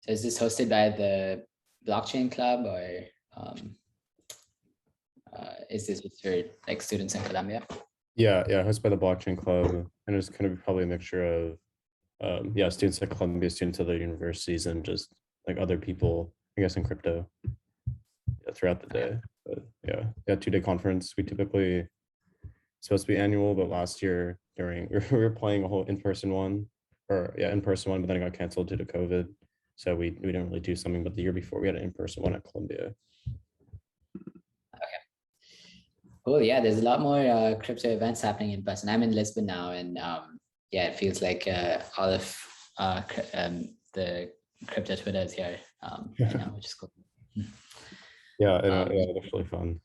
is this hosted by the blockchain club, or is this just for like students in Colombia? Yeah, hosted by the blockchain club, and it's kind of probably a mixture of students at Columbia, students at other universities, and just like other people, I guess, in crypto throughout the day. But yeah, 2-day conference. We typically, it's supposed to be annual, but last year during we were playing a whole in-person one, but then it got canceled due to COVID. So we didn't really do something, but the year before we had an in-person one at Columbia. Okay. Cool. Yeah, there's a lot more crypto events happening in person. I'm in Lisbon now, and yeah, it feels like all of the crypto Twitter is here, which is cool. Yeah, that's really fun.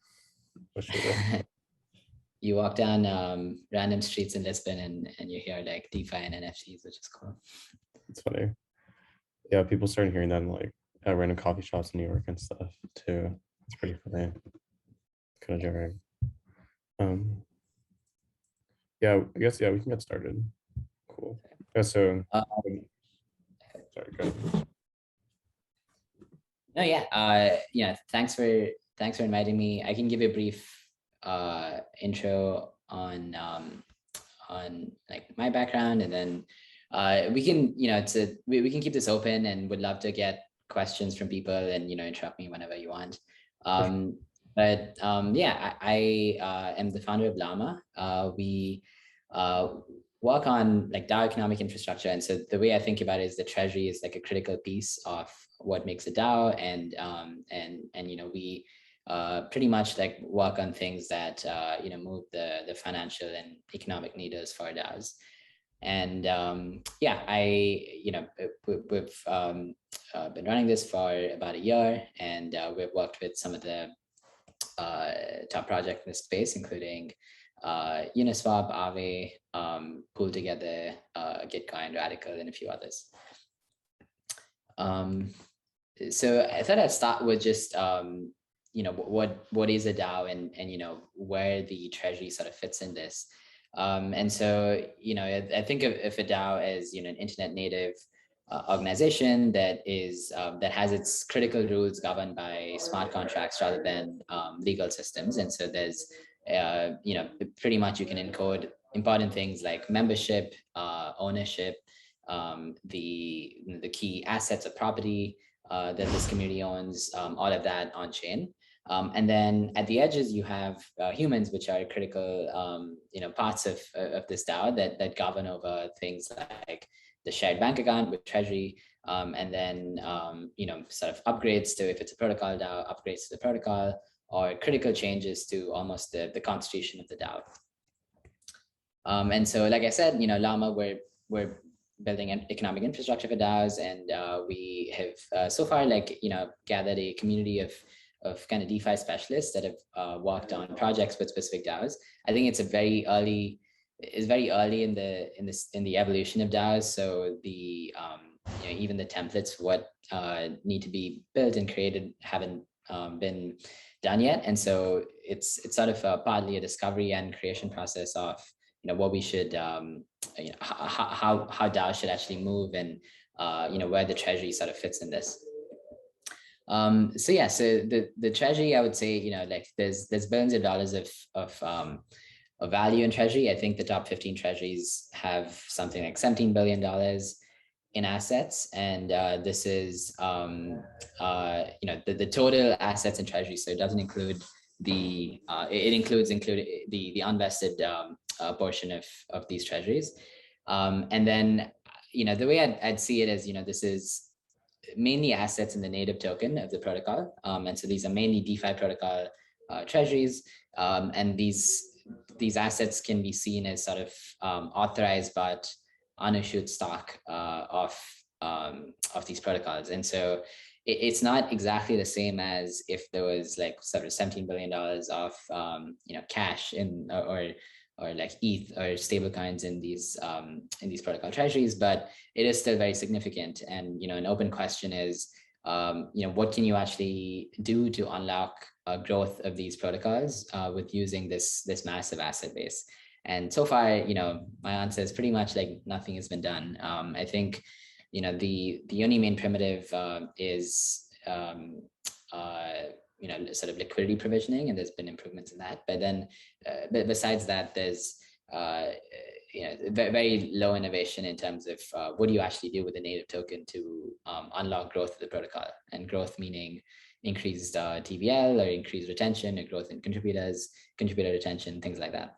You walk down random streets in Lisbon and you hear like DeFi and NFTs, which is cool. It's funny. Yeah, people started hearing that in like at random coffee shops in New York and stuff too. It's pretty funny. Kind of jarring. Yeah, I guess we can get started. Cool. Yeah, so sorry, go ahead. No, yeah. Thanks for inviting me. I can give you a brief intro on like my background, and then we can we can keep this open, and would love to get questions from people, and interrupt me whenever you want. But I am the founder of Llama. We work on like DAO economic infrastructure, and so the way I think about it is the treasury is like a critical piece of what makes a DAO, and we pretty much like work on things that move the financial and economic needles for DAOs. And we've been running this for about a year, and we've worked with some of the top projects in the space, including Uniswap, Aave, Pool Together, Gitcoin, Radical, and a few others. So I thought I'd start with just what is a DAO, and where the treasury sort of fits in this. And so I think of a DAO as an internet native organization that is that has its critical rules governed by smart contracts rather than legal systems. And so there's pretty much you can encode important things like membership, ownership, the key assets of property that this community owns, all of that on chain. And then at the edges, you have humans, which are critical, parts of this DAO that govern over things like the shared bank account with treasury, and then sort of upgrades to, if it's a protocol DAO, upgrades to the protocol, or critical changes to almost the constitution of the DAO. And so, like I said, Llama, we're building an economic infrastructure for DAOs, and we have so far gathered a community of kind of DeFi specialists that have worked on projects with specific DAOs. I think it's very early in the evolution of DAOs. So the even the templates for what need to be built and created haven't been done yet, and so it's sort of partly a discovery and creation process of what we should how DAO should actually move, and where the treasury sort of fits in this. So the treasury, I would say, there's billions of dollars of value in treasury. I think the top 15 treasuries have something like $17 billion in assets, and this is the total assets in treasury. So it doesn't include it includes the unvested portion of these treasuries, and then the way I'd see it is this is mainly assets in the native token of the protocol, and so these are mainly DeFi protocol treasuries, and these assets can be seen as sort of authorized but unissued stock of these protocols. And so it's not exactly the same as if there was like sort of $17 billion of cash in or like ETH or stable coins in these protocol treasuries, but it is still very significant. And an open question is what can you actually do to unlock growth of these protocols with using this massive asset base? And so far, my answer is pretty much like nothing has been done. I think the only main primitive is sort of liquidity provisioning, and there's been improvements in that. But then, but besides that, there's very low innovation in terms of what do you actually do with a native token to unlock growth of the protocol, and growth meaning increased TVL or increased retention, or growth in contributors, contributor retention, things like that.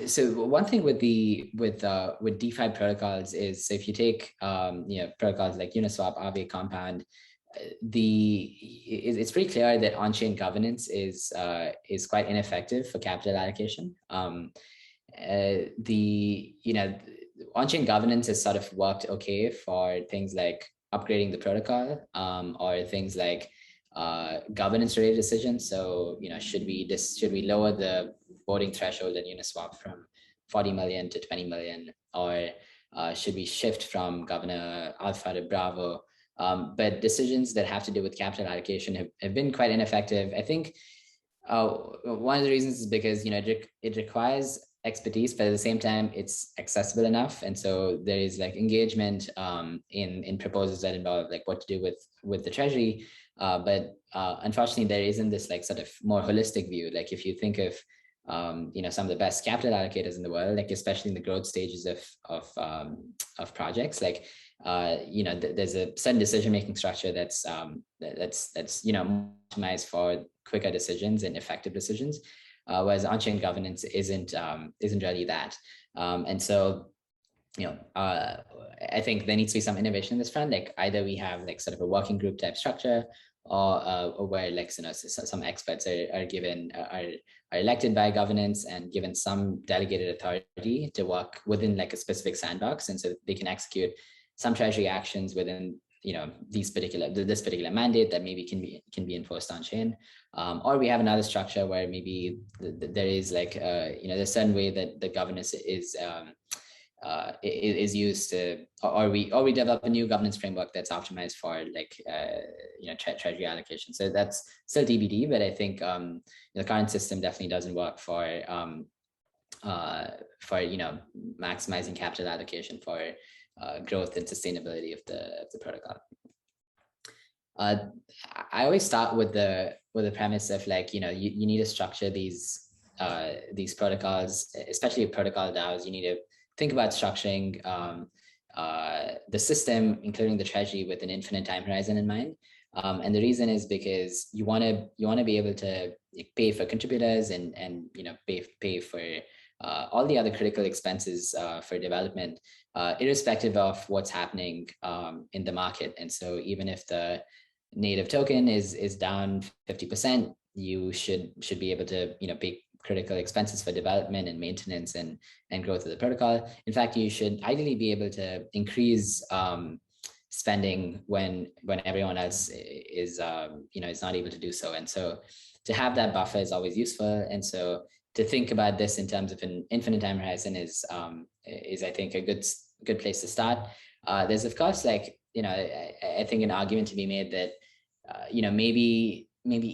So one thing with DeFi protocols is, so if you take protocols like Uniswap, Aave, Compound, it's pretty clear that on-chain governance is quite ineffective for capital allocation. On-chain governance has sort of worked okay for things like upgrading the protocol, or things like governance related decisions. So should we lower the voting threshold in Uniswap from 40 million to 20 million, or should we shift from Governor Alpha to Bravo? But decisions that have to do with capital allocation have been quite ineffective. I think one of the reasons is because it requires expertise, but at the same time it's accessible enough, and so there is like engagement in proposals that involve like what to do with the treasury. But unfortunately, there isn't this like sort of more holistic view. Like if you think of some of the best capital allocators in the world, like especially in the growth stages of projects, like there's a certain decision-making structure that's optimized for quicker decisions and effective decisions, whereas on-chain governance isn't really that. And so I think there needs to be some innovation in this front. Like either we have like sort of a working group type structure, or where like some experts are elected by governance and given some delegated authority to work within like a specific sandbox, and so they can execute some treasury actions within this particular mandate that maybe can be enforced on chain, or we have another structure where maybe there is like there's a certain way that the governance is used to, or we develop a new governance framework that's optimized for like treasury allocation. So that's still TBD, but I think the current system definitely doesn't work for maximizing capital allocation for growth and sustainability of the protocol. I always start with the premise of like you need to structure these protocols, especially protocol DAOs. You need to think about structuring the system, including the treasury, with an infinite time horizon in mind. And the reason is because you want to be able to pay for contributors and pay for all the other critical expenses for development, irrespective of what's happening in the market. And so even if the native token is down 50%, you should be able to pay critical expenses for development and maintenance and growth of the protocol. In fact, you should ideally be able to increase spending when everyone else is not able to do so. And so to have that buffer is always useful. And so to think about this in terms of an infinite time horizon is I think a good place to start. There's of course like I think an argument to be made that maybe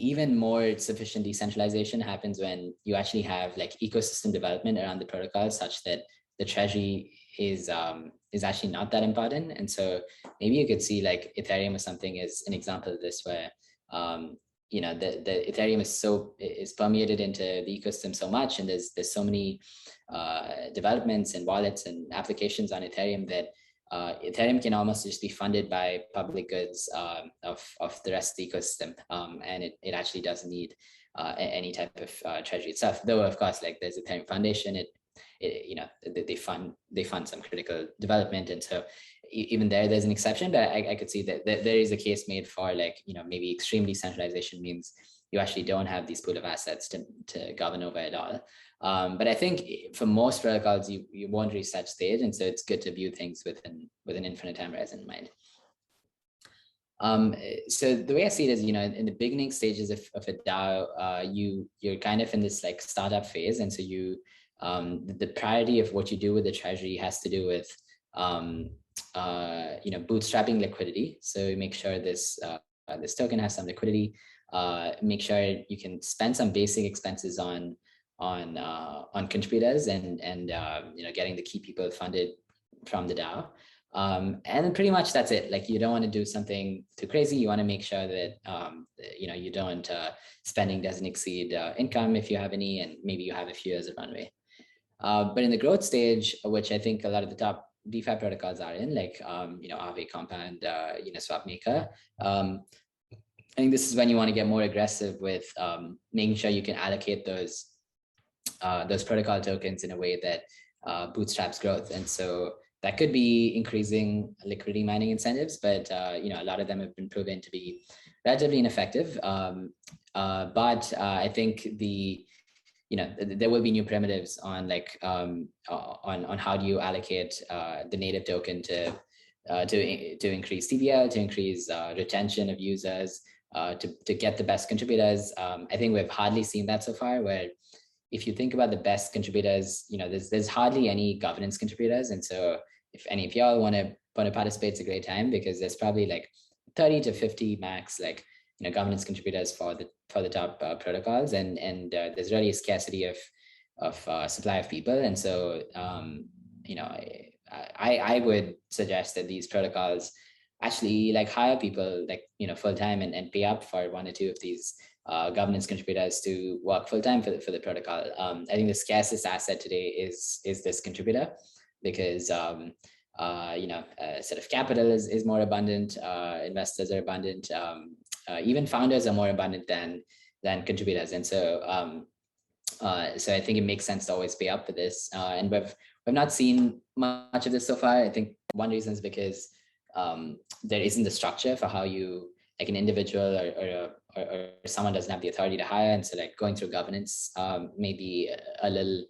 even more sufficient decentralization happens when you actually have like ecosystem development around the protocol, such that the treasury is actually not that important. And so maybe you could see like Ethereum or something as an example of this, where the Ethereum is permeated into the ecosystem so much, and there's so many developments and wallets and applications on Ethereum that Ethereum can almost just be funded by public goods of the rest of the ecosystem, and it actually doesn't need any type of treasury itself. Though of course, like there's Ethereum Foundation, they fund some critical development, and so even there's an exception. But I could see that there is a case made for like maybe extreme decentralization means you actually don't have these pool of assets to govern over at all. But I think for most protocols, you won't reach such stage, and so it's good to view things with an infinite time horizon in mind. So the way I see it is, in the beginning stages of a DAO, you're kind of in this like startup phase, and so the priority of what you do with the treasury has to do with bootstrapping liquidity. So you make sure this token has some liquidity. Make sure you can spend some basic expenses on on contributors and getting the key people funded from the DAO. And then pretty much that's it. Like, you don't want to do something too crazy. You want to make sure that you don't spending doesn't exceed income if you have any, and maybe you have a few years of runway. But in the growth stage, which I think a lot of the top DeFi protocols are in, like Aave, Compound, Uniswap Maker, I think this is when you want to get more aggressive with making sure you can allocate those protocol tokens in a way that bootstraps growth. And so that could be increasing liquidity mining incentives, but a lot of them have been proven to be relatively ineffective. But I think there will be new primitives on on how do you allocate the native token to increase TVL, to increase retention of users, to get the best contributors. I think we've hardly seen that so far, where if you think about the best contributors, there's hardly any governance contributors. And so if any of y'all want to participate, it's a great time, because there's probably like 30 to 50 max governance contributors for the top protocols, and there's really a scarcity of supply of people. And so I would suggest that these protocols actually hire people full time and pay up for one or two of these governance contributors to work full time for the protocol. I think the scarcest asset today is this contributor, because sort of capital is more abundant, investors are abundant, even founders are more abundant than contributors. And so so I think it makes sense to always pay up for this. And we've not seen much of this so far. I think one reason is because there isn't the structure for how you, like an individual or someone doesn't have the authority to hire. And so going through governance may be a little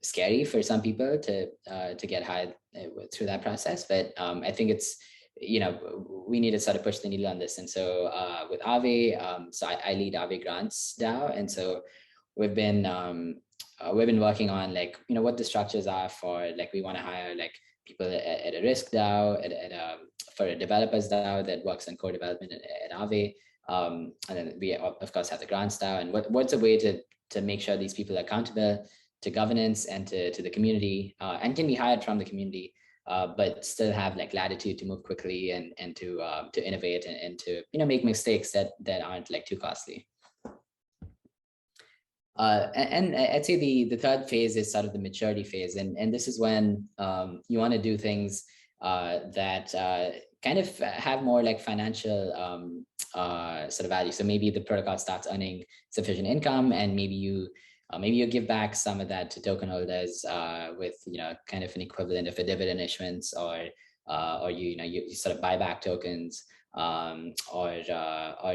scary for some people to get hired through that process. But I think it's, we need to sort of push the needle on this. And so with Aave, so I lead Aave Grants DAO. And so we've been working on what the structures are for, we want to hire people at a risk DAO, for a developers DAO that works on core development at Aave. And then we of course have the grants DAO, and what's a way to make sure these people are accountable to governance and to the community, and can be hired from the community, but still have latitude to move quickly and to innovate and to make mistakes that aren't too costly. And I'd say the third phase is sort of the maturity phase, and this is when you want to do things that kind of have more financial sort of value. So maybe the protocol starts earning sufficient income, and maybe you give back some of that to token holders with kind of an equivalent of a dividend issuance, or you sort of buy back tokens, or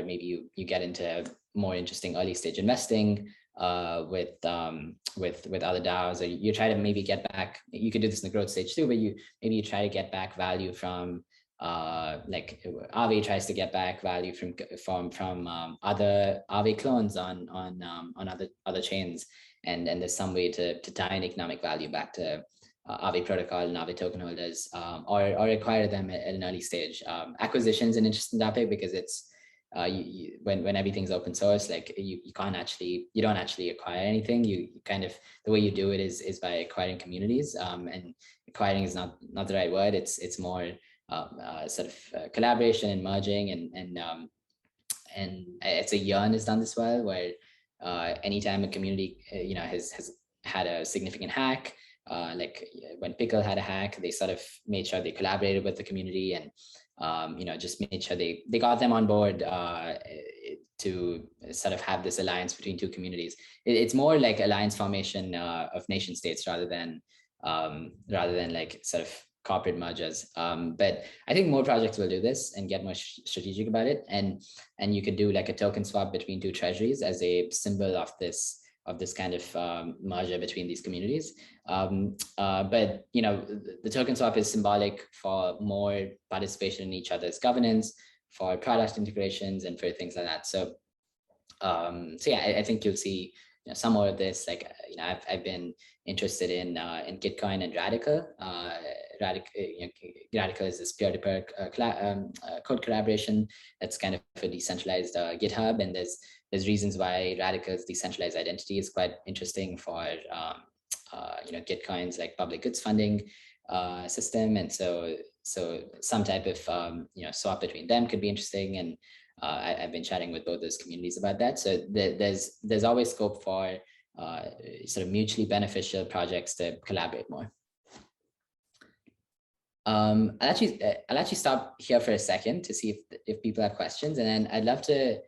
maybe you get into more interesting early stage investing with other DAOs, or you try to maybe get back. You could do this in the growth stage too, but maybe you try to get back value from Aave tries to get back value from other Aave clones on other chains, and there's some way to tie an economic value back to Aave protocol and Aave token holders, or acquire them at an early stage. Acquisition is an interesting topic, because it's when everything's open source, you don't actually acquire anything. You kind of, the way you do it is by acquiring communities, and acquiring is not the right word. It's more sort of collaboration and merging, and it's a Yearn has done this well, where anytime a community has had a significant hack, when Pickle had a hack, they sort of made sure they collaborated with the community, and just made sure they got them on board to sort of have this alliance between two communities. It's more like alliance formation of nation states rather than sort of corporate mergers. But I think more projects will do this and get more strategic about it. And you could do a token swap between two treasuries as a symbol of this kind of merger between these communities. But the token swap is symbolic for more participation in each other's governance, for product integrations, and for things like that. So yeah, I think you'll see some more of this. Like I've been interested in Gitcoin and Radical. Radical is this peer-to-peer code collaboration that's kind of a decentralized GitHub, and there's reasons why Radical's decentralized identity is quite interesting for Gitcoin's like public goods funding system, and so some type of swap between them could be interesting, and I've been chatting with both those communities about that. So there's always scope for sort of mutually beneficial projects to collaborate more. I'll actually stop here for a second to see if people have questions, and then I'd love to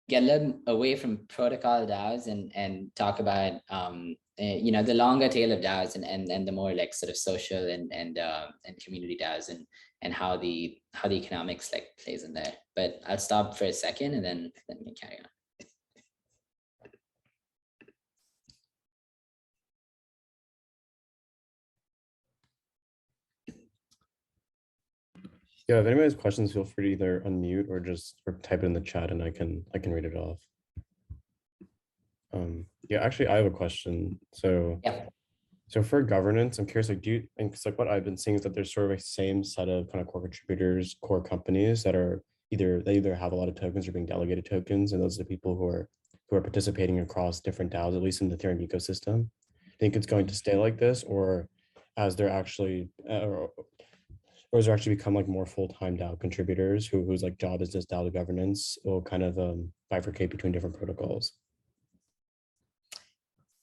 get a little away from protocol DAOs and talk about the longer tail of DAOs and the more like sort of social and community DAOs and how the economics like plays in there. But I'll stop for a second and then we carry on. Yeah, if anybody has questions, feel free to either unmute or type it in the chat and I can read it off. Yeah, actually I have a question. So yeah. So for governance, I'm curious, like, because like what I've been seeing is that there's sort of a same set of kind of core contributors, core companies that are either have a lot of tokens or being delegated tokens, and those are the people who are participating across different DAOs, at least in the Ethereum ecosystem. Think it's going to stay like this, or as they're actually, or has there actually become like more full-time DAO contributors whose like job is this DAO governance, will kind of bifurcate between different protocols?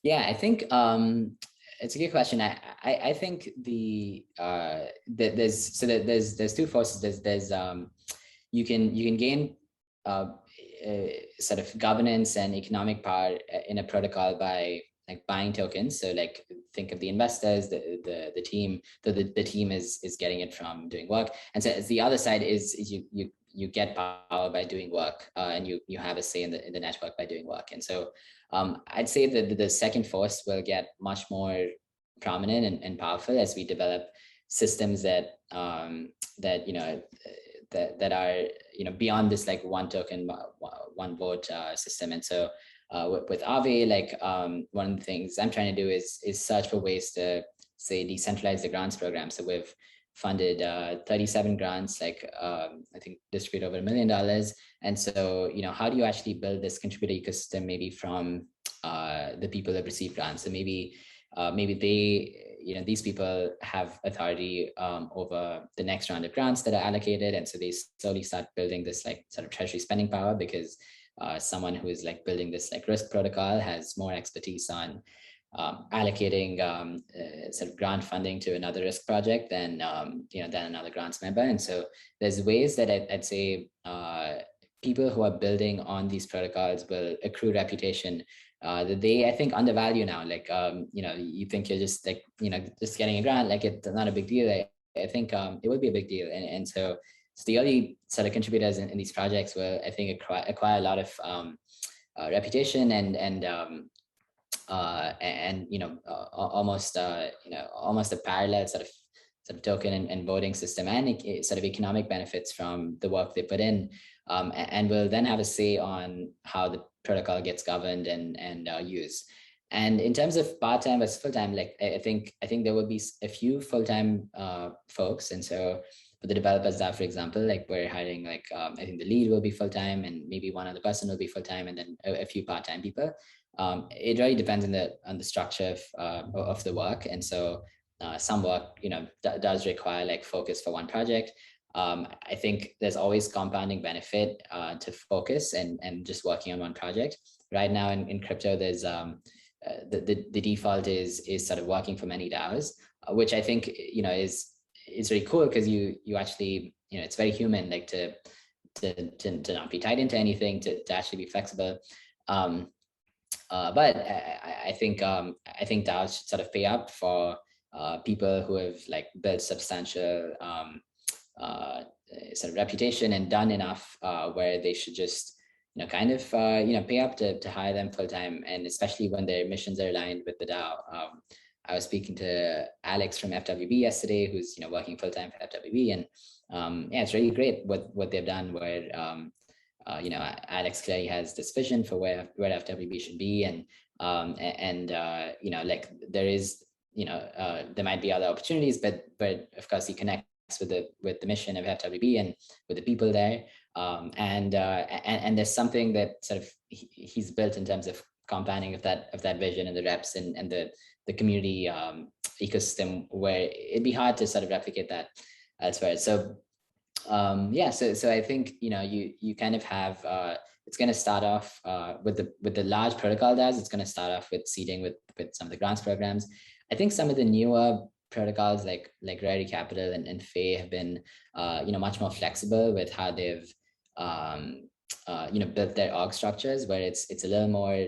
Yeah, I think it's a good question. I think there's two forces. There's you can gain sort of governance and economic power in a protocol by like buying tokens. So like think of the investors, the team. The team is getting it from doing work, and so the other side is you get power by doing work, and you have a say in the network by doing work. And so I'd say that the second force will get much more prominent and powerful as we develop systems that that are beyond this like one token one vote system. And so with Aave, like one of the things I'm trying to do is search for ways to say decentralize the grants program. So we've funded 37 grants, like I think distribute over $1 million. And so how do you actually build this contributor ecosystem maybe from the people that receive grants? So maybe they, these people have authority over the next round of grants that are allocated. And so they slowly start building this like sort of treasury spending power, because someone who is like building this like risk protocol has more expertise on allocating sort of grant funding to another risk project than than another grants member. And so there's ways that I'd say people who are building on these protocols will accrue reputation that they, I think, undervalue now. Like you think you're just like just getting a grant, like it's not a big deal. I think it would be a big deal. And so the early sort of contributors in these projects will, I think, acquire a lot of reputation and almost almost a parallel sort of token and voting system and sort of economic benefits from the work they put in, and will then have a say on how the protocol gets governed and used. And in terms of part-time versus full-time, like I think there will be a few full-time folks. And so for the developers DAO, for example, like we're hiring like I think the lead will be full-time, and maybe one other person will be full-time, and then a few part-time people. It really depends on the structure of the work. And so some work does require like focus for one project. I think there's always compounding benefit to focus and just working on one project. Right now in crypto, there's the default is sort of working for many DAOs, which I think is really cool, because you actually it's very human, like to not be tied into anything, to actually be flexible. But I think DAOs should sort of pay up for people who have like built substantial sort of reputation and done enough where they should just kind of pay up to hire them full time, and especially when their missions are aligned with the DAO. I was speaking to Alex from FWB yesterday, who's working full time for FWB, and yeah, it's really great what they've done, where Alex clearly has this vision for where FWB should be, and like there is, there might be other opportunities, but of course he connects with the mission of FWB and with the people there, and there's something that sort of he's built in terms of compounding of that vision and the reps and the community ecosystem, where it'd be hard to sort of replicate that elsewhere. So so I think you kind of have it's going to start off with the large protocol DAOs. It's going to start off with seeding with some of the grants programs. I think some of the newer protocols like Rarity Capital and Fay have been much more flexible with how they've built their org structures, where it's a little more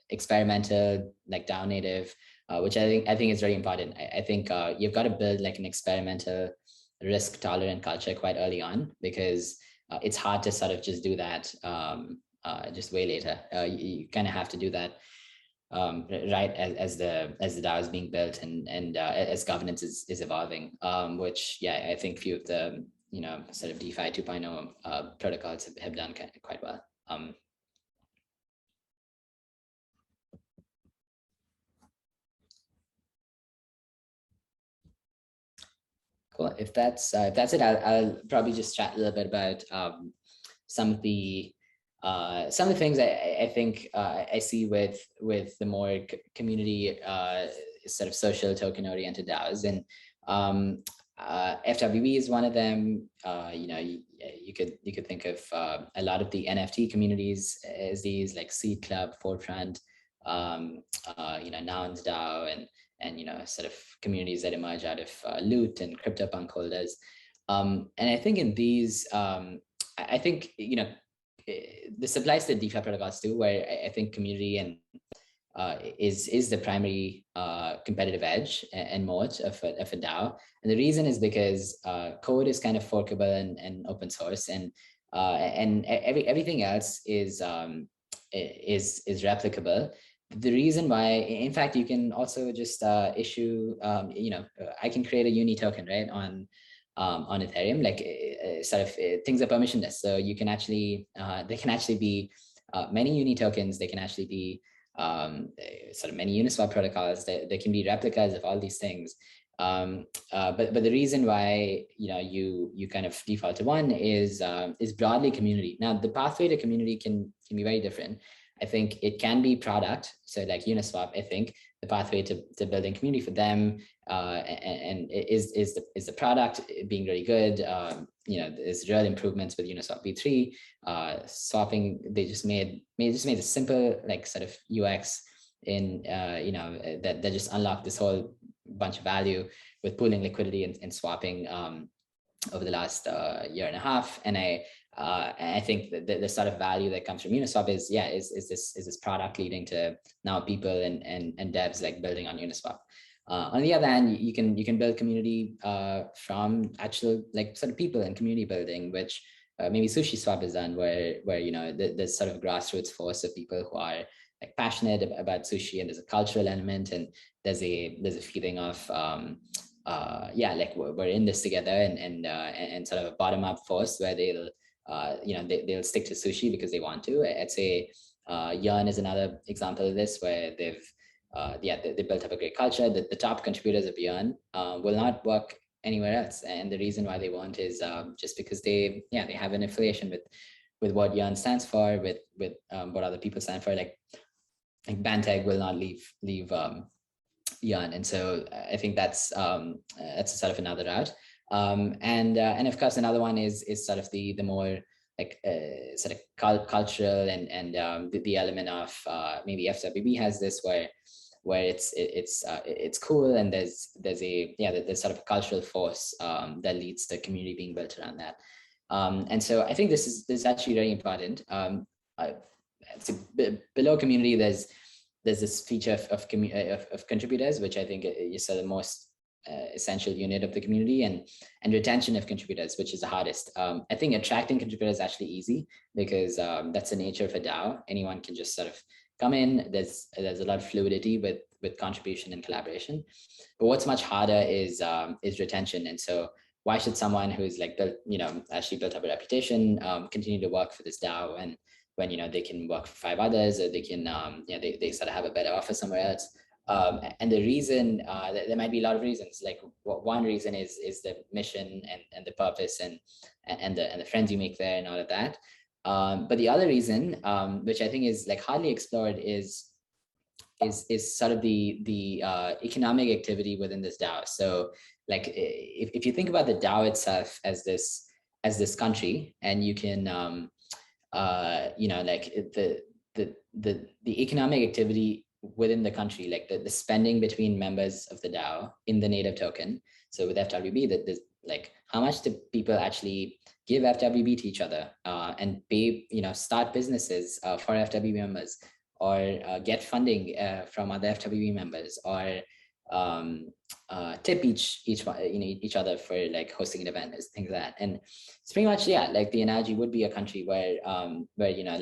experimental, like DAO native, which I think is very important. I think you've got to build like an experimental, risk tolerant culture quite early on, because it's hard to sort of just do that just way later. You kind of have to do that right as the DAO is being built and as governance is evolving, which I think few of the sort of DeFi 2.0 protocols have done quite well. Cool. If that's it, I'll probably just chat a little bit about some of the things I think I see with the more community sort of social token oriented DAOs, and FWB is one of them. You could think of a lot of the NFT communities as these, like Seed Club, Forefront, Nouns DAO, and sort of communities that emerge out of Loot and CryptoPunk holders. And I think in these, I think this applies to DeFi protocols too, where I think community and is the primary competitive edge and moat of a DAO. And the reason is because code is kind of forkable and open source, and everything else is replicable. The reason why, in fact, you can also just issue, I can create a uni token, right, on Ethereum, like sort of things are permissionless. So you can actually, there can actually be many uni tokens. They can actually be sort of many Uniswap protocols. There can be replicas of all these things. But the reason why you kind of default to one is broadly community. Now the pathway to community can be very different. I think it can be product. So like Uniswap, I think the pathway to building community for them and is the product being really good. There's real improvements with Uniswap v3. Swapping, they just made a simple like sort of UX in that just unlocked this whole bunch of value with pooling liquidity and swapping over the last year and a half. And I think that the sort of value that comes from Uniswap is this product leading to now people and devs like building on Uniswap. On the other hand, you can build community from actual like sort of people and community building, which maybe SushiSwap has done, where there's sort of grassroots force of people who are like passionate about sushi, and there's a cultural element, and there's a feeling of like we're in this together, and sort of a bottom up force where they'll stick to sushi because they want to. I'd say Yarn is another example of this, where they built up a great culture. The top contributors of Yarn will not work anywhere else, and the reason why they won't is just because they have an affiliation with what Yarn stands for, with what other people stand for. Like Banteg will not leave Yarn, and so I think that's sort of another route. And of course another one is sort of the more like sort of cultural and the element of maybe FWB has this where it's cool, and there's sort of a cultural force that leads the community being built around that. And so I think this is actually very important. Below community, there's this feature of contributors, which I think is the most essential unit of the community, and retention of contributors, which is the hardest. I think attracting contributors is actually easy because that's the nature of a DAO. Anyone can just sort of come in. There's a lot of fluidity with contribution and collaboration. But what's much harder is retention. And so why should someone who's like built, actually built up a reputation, continue to work for this DAO when they can work for 5 others, or they can, they sort of have a better offer somewhere else. And the reason, there might be a lot of reasons. Like one reason is the mission and the purpose and the friends you make there and all of that. But the other reason, which I think is like hardly explored, is sort of the economic activity within this DAO. So like if you think about the DAO itself as this country, and you can like the economic activity within the country, like the spending between members of the DAO in the native token. So with FWB, that there's like how much do people actually give FWB to each other, and pay, start businesses for FWB members, or get funding from other FWB members, or tip each other for like hosting an event, things like that. And it's pretty much, yeah, like the analogy would be a country where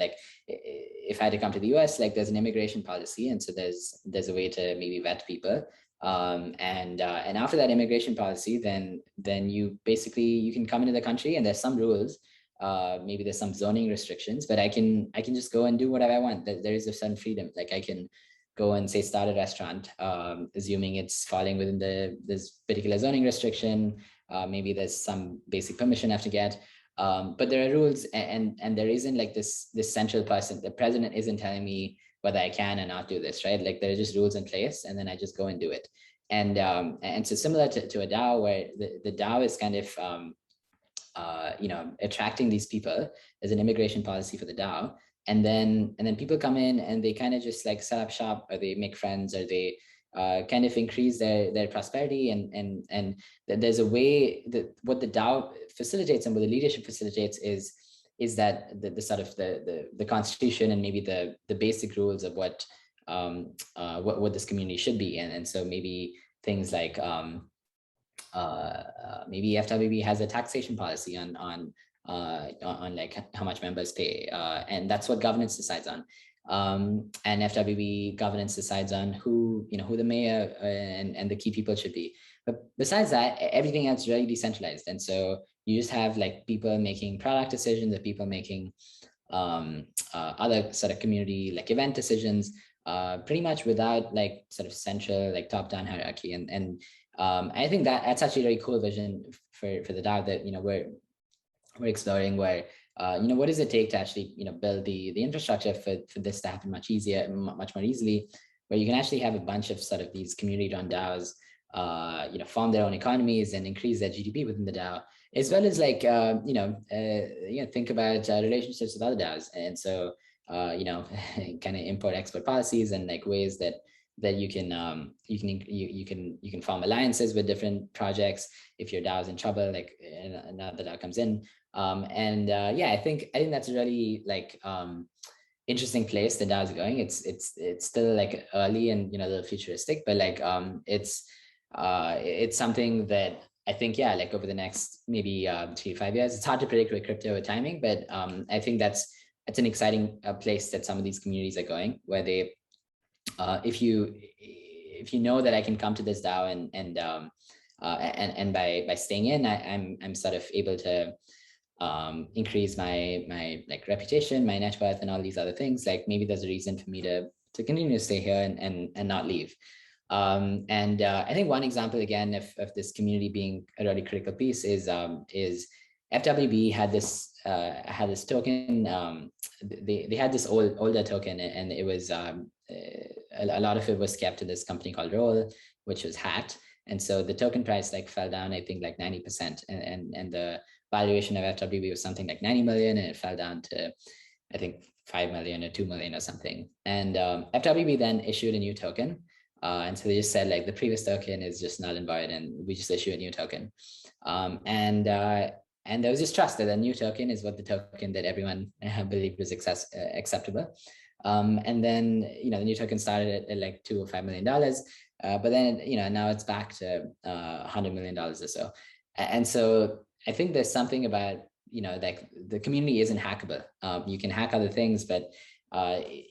like if I had to come to the US, like there's an immigration policy, and so there's a way to maybe vet people, and after that immigration policy, then you can come into the country, and there's some rules. Maybe there's some zoning restrictions, but I can just go and do whatever I want. There is a certain freedom. Like I can go and say start a restaurant, assuming it's falling within this particular zoning restriction. Maybe there's some basic permission I have to get, but there are rules, and there isn't like this central person. The president isn't telling me whether I can or not do this, right? Like there are just rules in place, and then I just go and do it. And so similar to a DAO, where the DAO is kind of attracting these people. There's an immigration policy for the DAO, and then people come in and they kind of just like set up shop, or they make friends, or they kind of increase their prosperity, and there's a way that what the DAO facilitates and what the leadership facilitates is that the sort of the constitution, and maybe the basic rules of what this community should be in. And so maybe things like maybe FWB has a taxation policy on like how much members pay, and that's what governance decides on. And FWB governance decides on who the mayor and the key people should be. But besides that, everything else is really decentralized. And so you just have like people making product decisions, or people making other sort of community like event decisions, pretty much without like sort of central like top-down hierarchy. And I think that's actually a very cool vision for the DAO that we're exploring, where what does it take to actually build the infrastructure for this to happen much more easily, where you can actually have a bunch of sort of these community-run DAOs form their own economies and increase their GDP within the DAO, as well as like think about relationships with other DAOs. And so kind of import export policies, and like ways that you can form alliances with different projects if your DAO is in trouble, like another DAO comes in. I think that's a really like interesting place the DAO is going. It's still like early and a little futuristic, but like it's something that I think like over the next maybe 3 to 5 years, it's hard to predict with crypto timing, but I think that's an exciting place that some of these communities are going, where they if you know that I can come to this DAO and by staying in, I'm sort of able to increase my like reputation, my net worth, and all these other things. Like maybe there's a reason for me to continue to stay here and not leave. I think one example again of this community being a really critical piece is FWB had this token. They had this older token, and it was a lot of it was kept in this company called Roll, which was hacked. And so the token price like fell down, I think like 90%, and the valuation of FWB was something like 90 million, and it fell down to I think 5 million or 2 million or something. And FWB then issued a new token. And so they just said like the previous token is just null and void, and we just issue a new token. And there was this trust that the new token is what the token that everyone believed was acceptable. And then the new token started at like $2 or $5 million, but then now it's back to $100 million or so. And so I think there's something about like the community isn't hackable. You can hack other things, but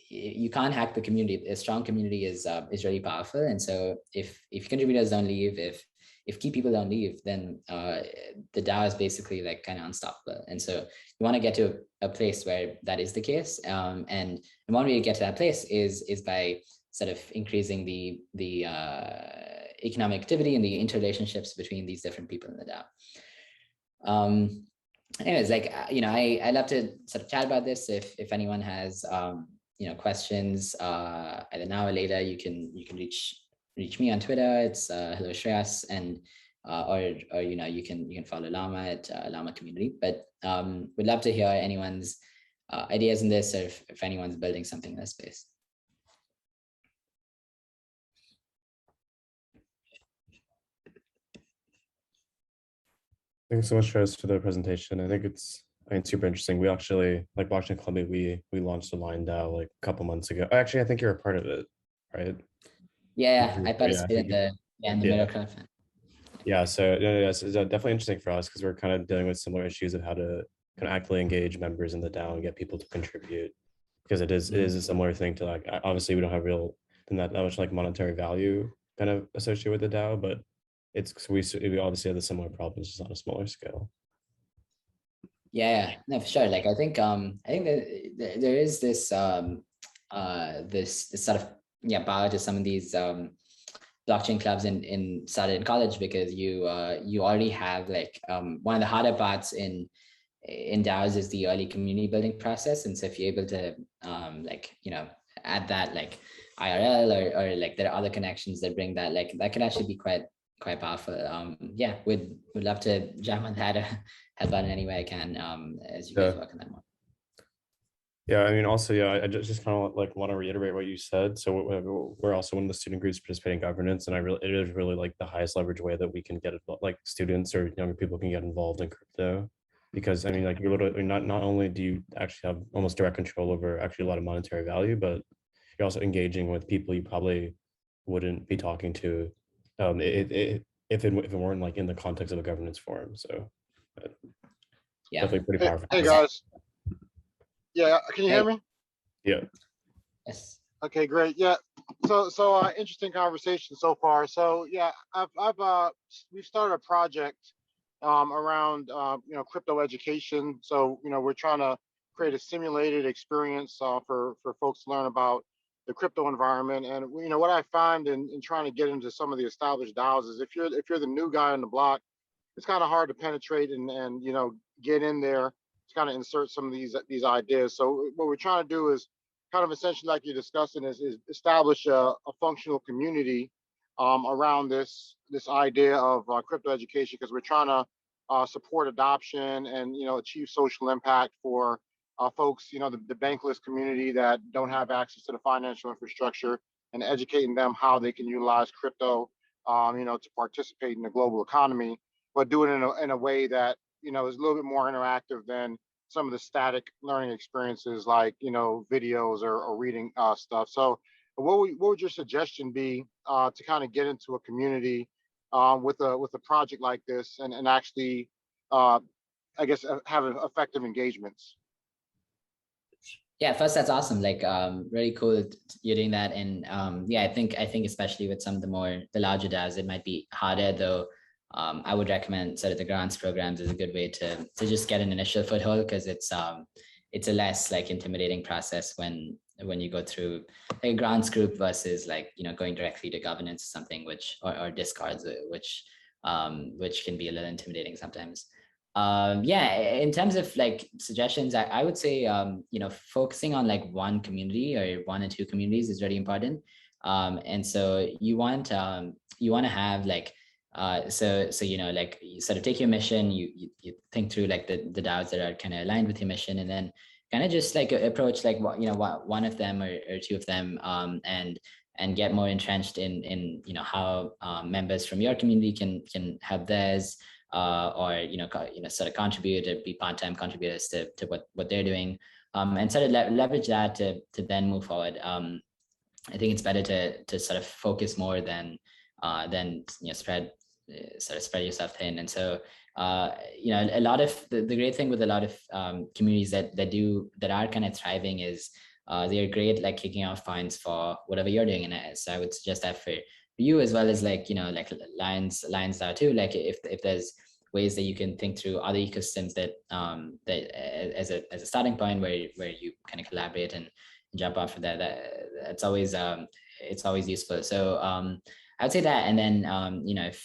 you can't hack the community. A strong community is really powerful. And so if contributors don't leave, if key people don't leave, then the DAO is basically like kind of unstoppable. And so you want to get to a place where that is the case. And one way to get to that place is by sort of increasing the economic activity and the interrelationships between these different people in the DAO. Anyways, like, I love to sort of chat about this. If anyone has, questions, either now or later, you can reach me on Twitter. It's hello Shreyas, and or you can follow Llama at Llama Community. But we'd love to hear anyone's ideas in this, or if anyone's building something in this space. Thanks so much, Shreyas, for the presentation. I think it's super interesting. We actually, like Blockchain Columbia, we launched a Line DAO like a couple months ago. Actually, I think you're a part of it, right? Yeah, I participated in the Mirror crowdfund. Yeah, so it's definitely interesting for us because we're kind of dealing with similar issues of how to kind of actively engage members in the DAO and get people to contribute, because it is a similar thing to, like, obviously we don't have that much like monetary value kind of associated with the DAO, but we obviously have the similar problems just on a smaller scale. Yeah, no, for sure. Like, I think that there is this this sort of power to some of these blockchain clubs started in college, because you already have like one of the harder parts in DAOs is the early community building process. And so if you're able to add that like IRL or like there are other connections that bring that, like that could actually be quite powerful. Yeah, we'd love to jam on that or help out in any way I can as you guys work on that more. Yeah, I mean, also, I just kind of like want to reiterate what you said. So we're also one of the student groups participating in governance, and it is really like the highest leverage way that we can get like students or younger people can get involved in crypto, because I mean, like, you're literally not only do you actually have almost direct control over actually a lot of monetary value, but you're also engaging with people you probably wouldn't be talking to if it weren't like in the context of a governance forum. So yeah, definitely pretty powerful. Hey guys. Yeah, can you hear me? Yeah. Yes. Okay, great. Yeah. So interesting conversation so far. So yeah, we've started a project around crypto education. So we're trying to create a simulated experience for folks to learn about the crypto environment. And what I find in trying to get into some of the established DAOs is if you're the new guy on the block, it's kind of hard to penetrate and get in there to kind of insert some of these ideas. So what we're trying to do is kind of essentially, like you're discussing, is establish a functional community around this idea of crypto education, because we're trying to support adoption and achieve social impact for folks, the bankless community that don't have access to the financial infrastructure, and educating them how they can utilize crypto, to participate in the global economy, but do it in a way that is a little bit more interactive than some of the static learning experiences like videos or reading stuff. So what would your suggestion be to kind of get into a community with a project like this and actually I guess have effective engagements? Yeah, first, that's awesome. Like, really cool you're doing that. And yeah, I think especially with some of the larger DAOs, it might be harder, though. I would recommend sort of the grants programs is a good way to just get an initial foothold, because it's a less like intimidating process when you go through a grants group versus like going directly to governance or something, or discards, which can be a little intimidating sometimes. Yeah, in terms of like suggestions, I would say focusing on like one community or one or two communities is really important. And so you want to have like so like you sort of take your mission, you think through like the DAOs that are kind of aligned with your mission, and then kind of just like approach like one of them or two of them, and get more entrenched in how members from your community can help theirs, or sort of contribute or be part-time contributors to what they're doing, and sort of leverage that to then move forward. I think it's better to sort of focus more than spread yourself thin. And so a lot of the great thing with a lot of communities that are kind of thriving is they're great like kicking off points for whatever you're doing. And so I would suggest that for you, as well as like, like Lions DAO too, like if there's ways that you can think through other ecosystems that as a starting point where you kind of collaborate and jump off of that, it's always useful. So I'd say that. And then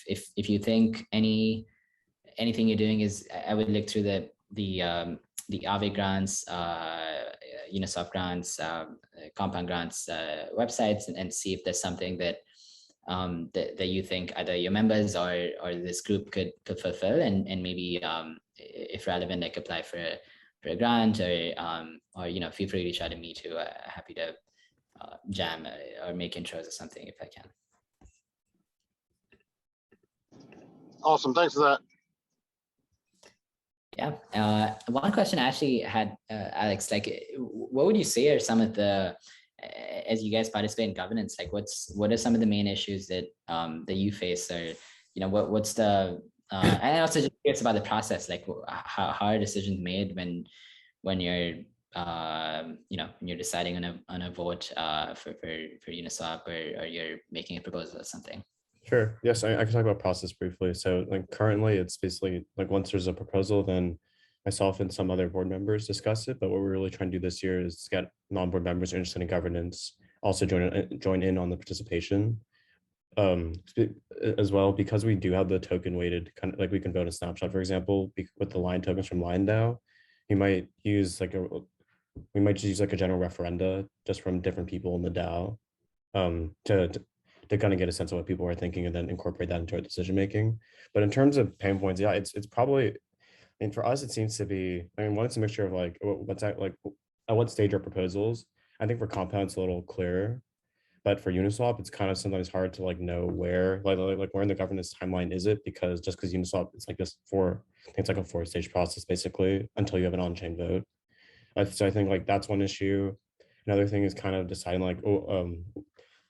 if you think anything you're doing is, I would look through the Aave grants, Uniswap grants, compound grants websites, and see if there's something that that you think either your members or this group could fulfill, and maybe if relevant, like apply for a grant, or feel free to reach out to me too. Happy to jam or make intros or something if I can. Awesome, thanks for that. Yeah. One question I actually had, Alex, like, what would you say are some of the, as you guys participate in governance, like what are some of the main issues that that you face, or what's the and also just curious about the process, like how are decisions made when you're when you're deciding on a vote for Uniswap, or you're making a proposal or something. Sure. Yes, I can talk about process briefly. So like currently it's basically like once there's a proposal, then myself and some other board members discuss it. But what we're really trying to do this year is get non-board members interested in governance also join in on the participation as well, because we do have the token weighted, kind of like we can vote a snapshot, for example, with the Lion tokens from Lion DAO. We might use like a general referenda just from different people in the DAO to kind of get a sense of what people are thinking and then incorporate that into our decision making. But in terms of pain points, yeah, it's probably, and for us, it seems to be, one, it's a mixture of like, what's that, like, at what stage are proposals? I think for Compound, it's a little clearer, but for Uniswap, it's kind of sometimes hard to like know where, like where in the governance timeline is it? Because just because Uniswap, it's like this I think it's like a 4-stage process basically until you have an on-chain vote. So I think like that's one issue. Another thing is kind of deciding like,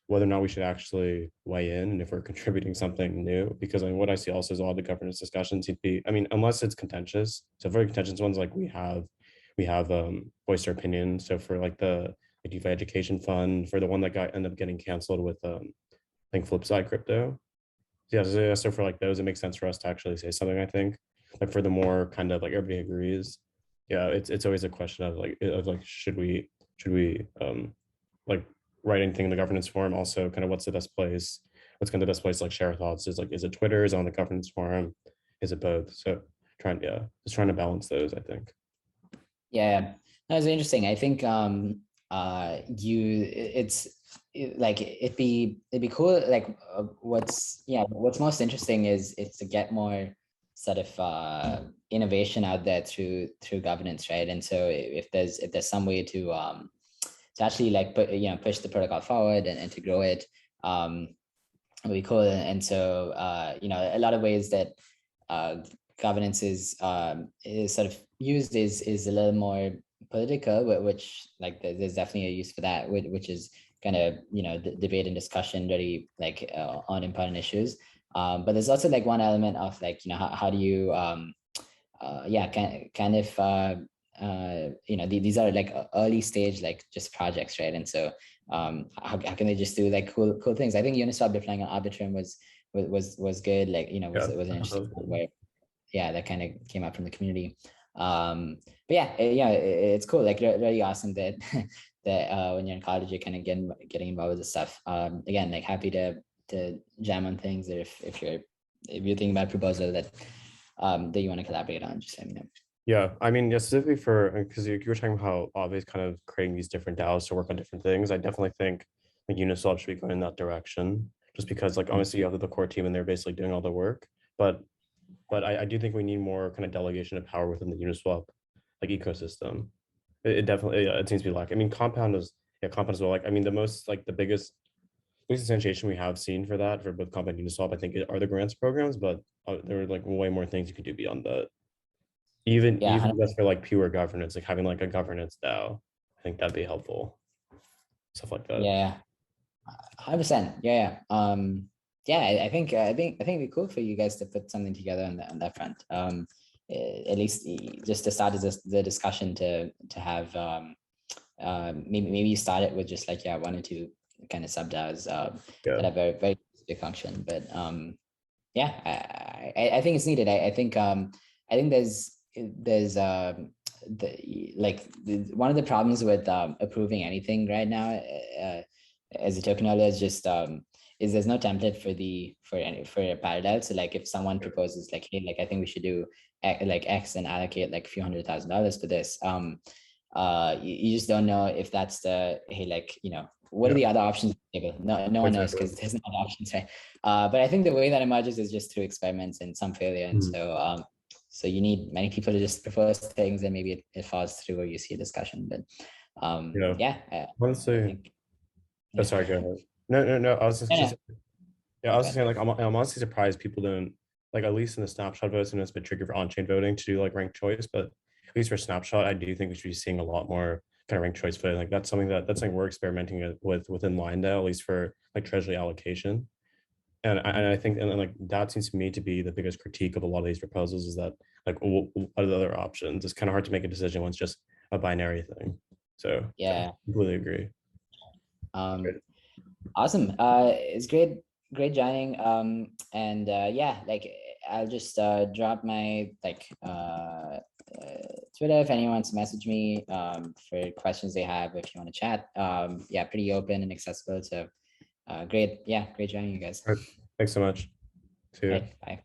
whether or not we should actually weigh in and if we're contributing something new. Because what I see also is a lot of the governance discussions seem to be, unless it's contentious. So for contentious ones, like we have voiced our opinion. So for like the DeFi education fund, for the one that ended up getting canceled with I think Flipside crypto. So for like those, it makes sense for us to actually say something, I think. Like for the more kind of like everybody agrees. Yeah, it's always a question of like should we like write anything in the governance forum? Also kind of what's kind of the best place to like share thoughts? Is it Twitter? Is it on the governance forum? Is it both? So just trying to balance those, I think. Yeah, that was interesting. I think it'd be cool. Like what's most interesting is to get more sort of innovation out there through governance, right? And so if there's some way to actually like push the protocol forward and to grow it, would be cool. And so a lot of ways that governance is sort of used is a little more political, which like there's definitely a use for that, which is kind of debate and discussion really like on important issues. But there's also like one element of like how do you these are like early stage like just projects, right? And so how can they just do like cool things? I think Uniswap deploying on Arbitrum was good, like was an interesting one where that kind of came out from the community. But it's cool, like really awesome that when you're in college you're kind of getting involved with this stuff. Again, like happy to jam on things, or if you're thinking about a proposal that you want to collaborate on, just let me know. Yeah, specifically because you were talking about how Aave is kind of creating these different DAOs to work on different things. I definitely think like Uniswap should be going in that direction, just because like honestly you have the core team and they're basically doing all the work. But I do think we need more kind of delegation of power within the Uniswap like ecosystem. It definitely it seems to be lacking. Compound as well. Like the biggest instantiation we have seen for that for both Compound and Uniswap, I think, are the grants programs, but there are like way more things you could do beyond that. Even just for like pure governance, like having like a governance DAO, I think that'd be helpful. Stuff like that. Yeah, 100%. Yeah. I think it'd be cool for you guys to put something together on that front. At least just to start the discussion to have maybe you start it with just like 1 or 2 kind of sub DAOs that are very, very they function. But yeah, I think it's needed. I think there's one of the problems with approving anything right now, as a token holder, is just is there's no template for a parallel. So like if someone proposes like, hey, like I think we should do like X and allocate like a few $100,000 for this, you just don't know if that's hey, like, what are the other options? No one knows, because there's no other options, right? But I think the way that emerges is just through experiments and some failure. And so you need many people to just propose things, and maybe it falls through, or you see a discussion. But I want to say, oh, sorry, go ahead. No, I was just I was just saying, like, I'm honestly surprised people don't, like, at least in the snapshot votes, and it's a bit tricky for on-chain voting to do like ranked choice, but at least for snapshot, I do think we should be seeing a lot more kind of ranked choice voting. Like that's something we're experimenting with within LineDAO, at least for like treasury allocation. And I think, and like that seems to me to be the biggest critique of a lot of these proposals, is that like what are the other options? It's kind of hard to make a decision when it's just a binary thing. So yeah, I completely agree. Awesome. It's great joining. And yeah, like I'll just drop my Twitter if anyone wants to message me for questions they have, if you want to chat. Yeah, pretty open and accessible. So great joining you guys. All right. Thanks so much. See you. Bye.